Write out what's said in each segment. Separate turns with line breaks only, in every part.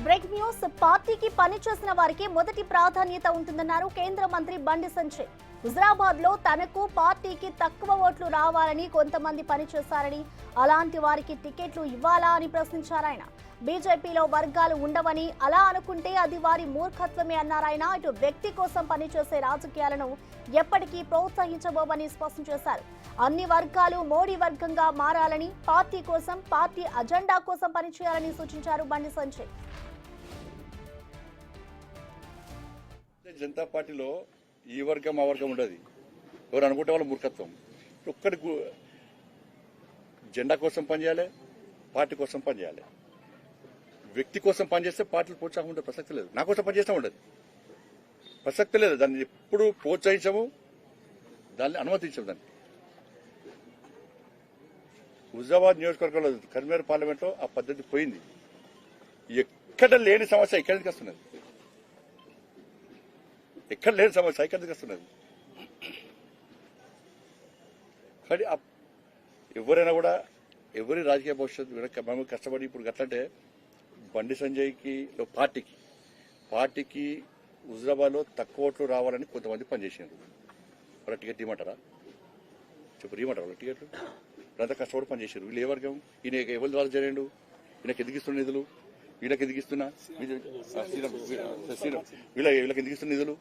Break news. పార్టీకి పనిచేసిన వారికి మొదటి ప్రాధాన్యత ఉంటుందన్నారు కేంద్ర మంత్రి బండి సంజయ్. హుజరాబాద్ లో తనకు పార్టీకి తక్కువ ఓట్లు రావాలని కొంతమంది పనిచేశారని, అలాంటి వారికి టికెట్లు ఇవ్వాలా అని ప్రశ్నించారు ఆయన. బీజేపీలో వర్గాలు ఉండవని, అలా అనుకుంటే అది వారి మూర్ఖత్వమే అన్నారాయన. ఇటు వ్యక్తి కోసం పనిచేసే రాజకీయాలను ఎప్పటికీ ప్రోత్సహించబోమని స్పష్టం చేశారు. అన్ని వర్గాలు మోడీ వర్గంగా మారాలని, పార్టీ కోసం, పార్టీ అజెండా కోసం పనిచేయాలని సూచించారు బండి సంజయ్.
జనతా పార్టీలో ఈ వర్గం ఆ వర్గం ఉండదు. ఎవరు అనుకుంటే వాళ్ళ మూర్ఖత్వం. ఒక్కడి జెండా కోసం పనిచేయాలి, పార్టీ కోసం పనిచేయాలి. వ్యక్తి కోసం పనిచేస్తే పార్టీలు ప్రోత్సాహం ఉండే ప్రసక్తి లేదు. నా కోసం పనిచేస్తూ ఉండదు, ప్రసక్తి లేదు. దాన్ని ఎప్పుడు ప్రోత్సహించము, దాన్ని అనుమతించము. దాన్ని హుజరాబాద్ నియోజకవర్గంలో కరీంనగర్ పార్లమెంట్లో ఆ పద్ధతి పోయింది. ఎక్కడ లేని సమస్య ఇక్కడికి వస్తున్నది, ఎక్కడ లేని సమస్య ఇక్కడికి వస్తున్నది. కానీ ఎవరైనా కూడా ఎవరి రాజకీయ భవిష్యత్తు మేము కష్టపడి ఇప్పుడు గట్లంటే బండి సంజయ్కి పార్టీకి హుజరాబాద్లో తక్కువ ఓట్లు రావాలని కొంతమంది పనిచేసారు. వాళ్ళ టికెట్ ఇవ్వమంటారా? చెప్పు, ఇవ్వమంటారు వాళ్ళ టికెట్లు? వీళ్ళంతా కష్టపడి పనిచేశారు. వీళ్ళు ఏ వర్గం? ఈయన ఎవరి ద్వారా చేయండు? ఈయనకి ఎదిగిస్తున్న నిధులు, వీళ్ళకి ఎదిగిస్తున్నా వీళ్ళకి ఎదిగిస్తున్న నిధులు.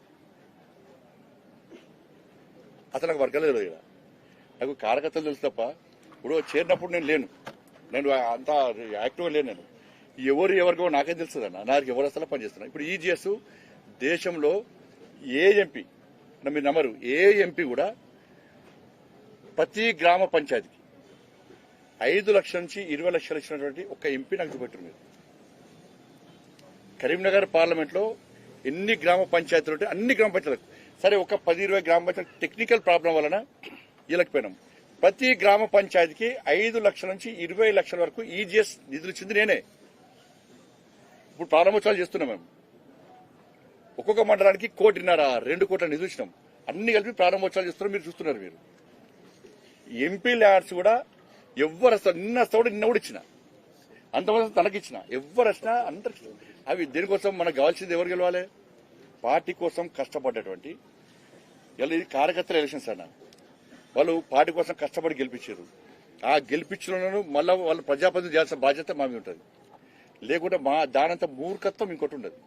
అసలు నాకు వర్గాలు తెలియదు. ఇక్కడ నాకు కార్యకర్తలు తెలుసు తప్ప ఇప్పుడు చేరినప్పుడు నేను అంత యాక్టివ్గా లేను. నేను ఎవరికో నాకేం తెలుస్తుంది అన్న. నాకు ఎవరు అసలు పనిచేస్తున్నా. ఇప్పుడు ఈజీఎస్ దేశంలో ఏ ఎంపీ, మీరు నమ్మరు, ఏ ఎంపీ కూడా ప్రతి గ్రామ పంచాయతీకి 5 లక్షల నుంచి 20 లక్షలు ఇచ్చినటువంటి ఒక ఎంపీ నాకు చూపెట్టారు. మీరు కరీంనగర్ పార్లమెంట్ లో ఎన్ని గ్రామ పంచాయతీలు ఉంటే అన్ని గ్రామ పంచాయతీలకు సరే ఒక 10-20 గ్రామ పంచాయతీ టెక్నికల్ ప్రాబ్లం వలన ఇవ్వలేకపోయినాం. ప్రతి గ్రామ పంచాయతీకి 5 లక్షల నుంచి 20 లక్షల వరకు ఈజీఎస్ నిధులు ఇచ్చింది నేనే. ఇప్పుడు ప్రారంభోత్సవాలు చేస్తున్నాం. మేము ఒక్కొక్క మండలానికి 1.5-2 కోట్ల నిధులు ఇచ్చినాం. అన్ని కలిపి ప్రారంభోత్సవాలు చేస్తున్నాం. మీరు చూస్తున్నారు. మీరు ఎంపీ ల్యాడ్స్ కూడా ఎవరు వస్తారు, నిన్న కూడా ఇచ్చిన, అంతమంది తనకిచ్చిన, ఎవరు వచ్చినా అందరికి. అవి దేనికోసం మనకు కావాల్సింది ఎవరు గెలవాలి? పార్టీ కోసం కష్టపడ్డటువంటి ఇలా ఇది కార్యకర్తల ఎలక్షన్స్ అన్న. వాళ్ళు పార్టీ కోసం కష్టపడి గెలిపించారు. ఆ గెలిపించడం మళ్ళీ వాళ్ళు ప్రజాప్రతినిధులు చేయాల్సిన బాధ్యత మా మీద ఉంటుంది. లేకుంటే దానంత మూర్ఖత్వం ఇంకోటి ఉండదు.